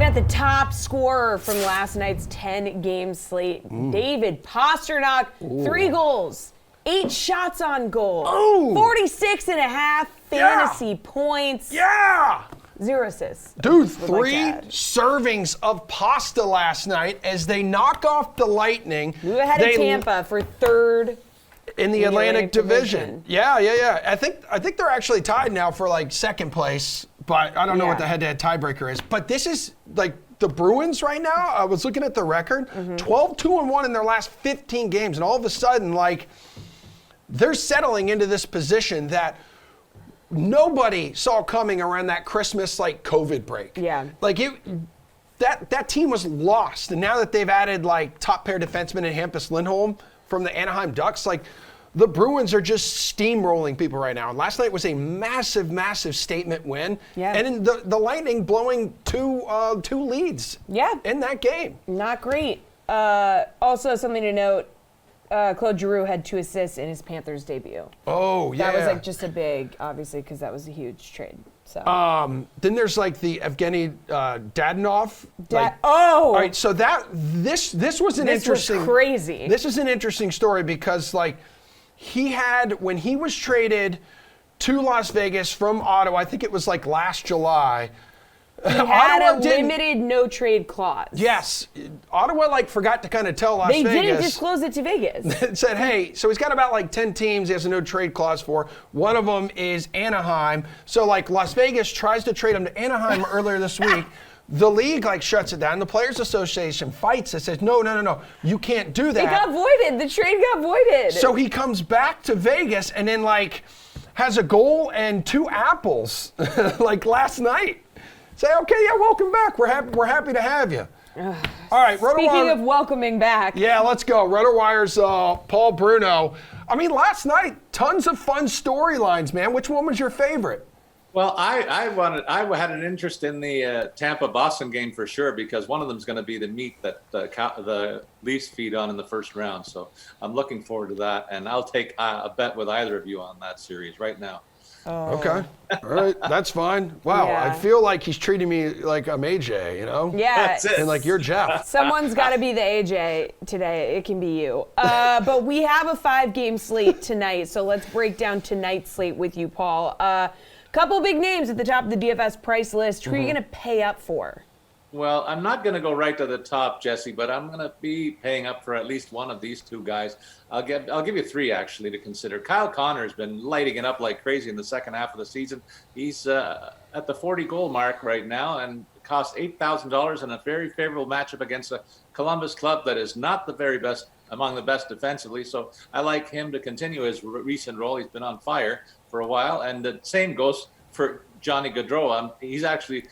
at the top scorer from last night's 10-game slate. David Pastrnak, 3 goals, 8 shots on goal, 46.5 fantasy points. Yeah! 0 assists. Dude, 3 servings of pasta last night as they knock off the Lightning. We were ahead of Tampa for 3rd in the Atlantic Division. Yeah. I think they're actually tied now for like 2nd place, but I don't know what the head-to-head tiebreaker is. But this is like the Bruins right now. I was looking at the record, 12-2-1 in their last 15 games, and all of a sudden, like, they're settling into this position that nobody saw coming around that Christmas like COVID break. Yeah. Like that team was lost, and now that they've added like top pair defenseman in Hampus Lindholm from the Anaheim Ducks, like the Bruins are just steamrolling people right now. And last night was a massive, massive statement win. Yeah. And in the Lightning blowing two leads. Yeah. In that game. Not great. Also something to note. Claude Giroux had 2 assists in his Panthers debut. Oh, yeah. That was like just a big, obviously, because that was a huge trade. So. Then there's like the Evgeny Dadonov. All right, so this was an interesting. This was crazy. This is an interesting story because like he had, when he was traded to Las Vegas from Ottawa, I think it was like last July. He had a limited no-trade clause. Yes. Ottawa, like, forgot to kind of tell Las Vegas. They didn't disclose it to Vegas. It said, hey, so he's got about, like, 10 teams he has a no-trade clause for. One of them is Anaheim. So, like, Las Vegas tries to trade him to Anaheim earlier this week. The league, like, shuts it down. The Players Association fights it, says, no. You can't do that. It got voided. The trade got voided. So he comes back to Vegas and then, like, has a goal and 2 apples, like, last night. Say, okay, yeah, welcome back. We're happy to have you. All right, RotoWire. Speaking of welcoming back. Yeah, let's go. RotoWire's Paul Bruno. I mean, last night, tons of fun storylines, man. Which one was your favorite? Well, I had an interest in the Tampa-Boston game for sure because one of them is going to be the meat that the Leafs feed on in the first round. So I'm looking forward to that, and I'll take a bet with either of you on that series right now. Oh. Okay. All right. That's fine. Wow. Yeah. I feel like he's treating me like I'm AJ, you know? Yeah. That's it. And like you're Jeff. Someone's got to be the AJ today. It can be you. But we have a 5-game slate tonight, so let's break down tonight's slate with you, Paul. Couple big names at the top of the DFS price list. Who are you going to pay up for? Well, I'm not going to go right to the top, Jesse, but I'm going to be paying up for at least one of these 2 guys. I'll give you 3 actually to consider. Kyle Connor has been lighting it up like crazy in the second half of the season. He's at the 40-goal mark right now and costs $8,000 in a very favorable matchup against a Columbus club that is not the very best, among the best defensively. So I like him to continue his recent role. He's been on fire for a while, and the same goes for Johnny Gaudreau. He's actually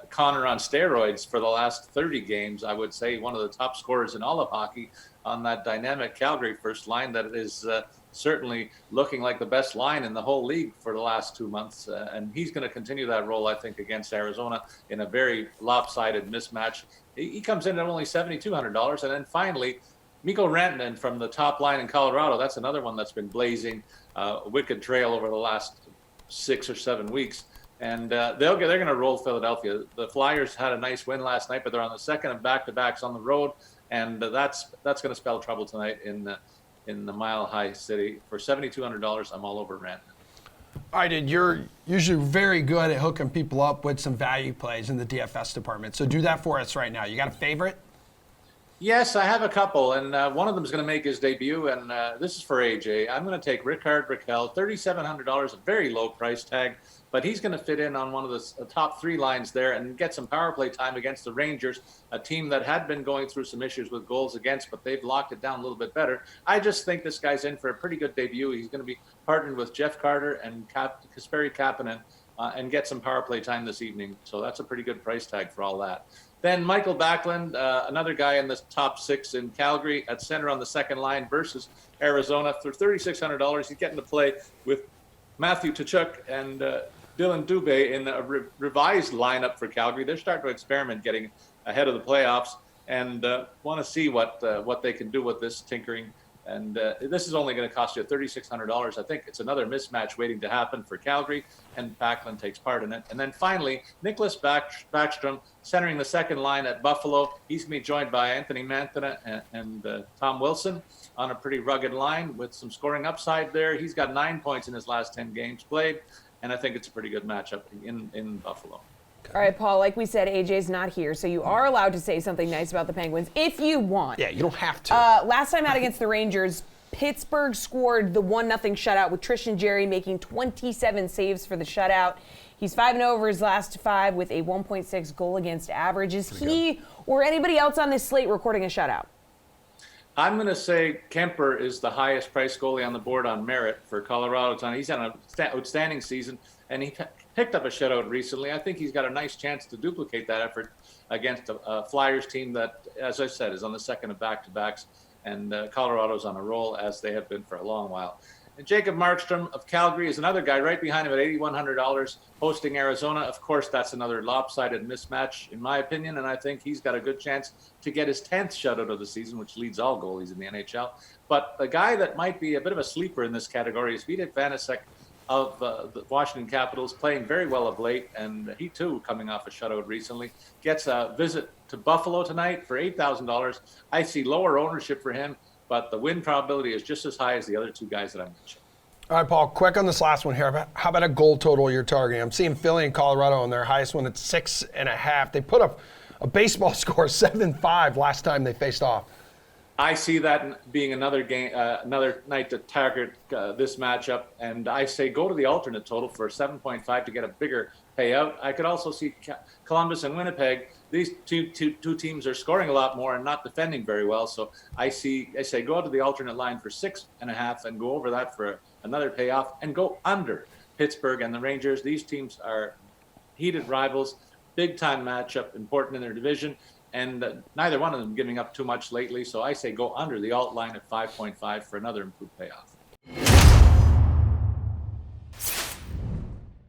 Connor on steroids for the last 30 games, I would say, one of the top scorers in all of hockey on that dynamic Calgary first line that is certainly looking like the best line in the whole league for the last 2 months. And he's going to continue that role, I think, against Arizona in a very lopsided mismatch. He comes in at only $7,200. And then finally, Mikko Rantanen from the top line in Colorado. That's another one that's been blazing a wicked trail over the last 6 or 7 weeks. And they're going to roll Philadelphia. The Flyers had a nice win last night, but they're on the second of back-to-backs on the road, and that's going to spell trouble tonight in the Mile High City. For $7,200, I'm all over Rantanen. All right, dude, you're usually very good at hooking people up with some value plays in the DFS department. So do that for us right now. You got a favorite? Yes, I have a couple, and one of them is going to make his debut, and this is for AJ. I'm going to take Rickard Rakell, $3,700, a very low price tag, but he's going to fit in on one of the top 3 lines there and get some power play time against the Rangers, a team that had been going through some issues with goals against, but they've locked it down a little bit better. I just think this guy's in for a pretty good debut. He's going to be partnered with Jeff Carter and Kasperi Kapanen and get some power play time this evening, so that's a pretty good price tag for all that. Then Michael Backlund, another guy in the top 6 in Calgary at center on the second line versus Arizona. For $3,600, he's getting to play with Matthew Tkachuk and Dylan Dubé in a revised lineup for Calgary. They're starting to experiment getting ahead of the playoffs and want to see what they can do with this tinkering And this is only going to cost you $3,600. I think it's another mismatch waiting to happen for Calgary, and Backlund takes part in it. And then finally, Nicholas Backstrom centering the second line at Buffalo. He's going to be joined by Anthony Mantha and Tom Wilson on a pretty rugged line with some scoring upside there. He's got 9 points in his last 10 games played, and I think it's a pretty good matchup in Buffalo. All right, Paul, like we said, AJ's not here, so you are allowed to say something nice about the Penguins if you want. Yeah, you don't have to. Last time out against the Rangers, Pittsburgh scored the 1-0 shutout with Tristan Jarry making 27 saves for the shutout. He's 5-0 over his last 5 with a 1.6 goal against average. Is he or anybody else on this slate recording a shutout? I'm going to say Kemper is the highest priced goalie on the board on merit for Colorado tonight. He's had an outstanding season, and he picked up a shutout recently. I think he's got a nice chance to duplicate that effort against a Flyers team that, as I said, is on the second of back-to-backs, and Colorado's on a roll, as they have been for a long while. And Jacob Markstrom of Calgary is another guy right behind him at $8,100, hosting Arizona. Of course, that's another lopsided mismatch, in my opinion, and I think he's got a good chance to get his 10th shutout of the season, which leads all goalies in the NHL. But the guy that might be a bit of a sleeper in this category is Vitek Vanecek of the Washington Capitals, playing very well of late, and he too, coming off a shutout recently, gets a visit to Buffalo tonight for $8,000. I see lower ownership for him, but the win probability is just as high as the other two guys that I mentioned. All right, Paul, quick on this last one here. How about a goal total you're targeting? I'm seeing Philly and Colorado on their highest one at 6.5. They put up a baseball score 7-5 last time they faced off. I see that being another game, another night to target this matchup, and I say go to the alternate total for 7.5 to get a bigger payout. I could also see Columbus and Winnipeg. These two teams are scoring a lot more and not defending very well. So I say go to the alternate line for 6.5 and go over that for another payoff, and go under Pittsburgh and the Rangers. These teams are heated rivals, big time matchup, important in their division. And neither one of them giving up too much lately. So I say go under the alt line at 5.5 for another improved payoff.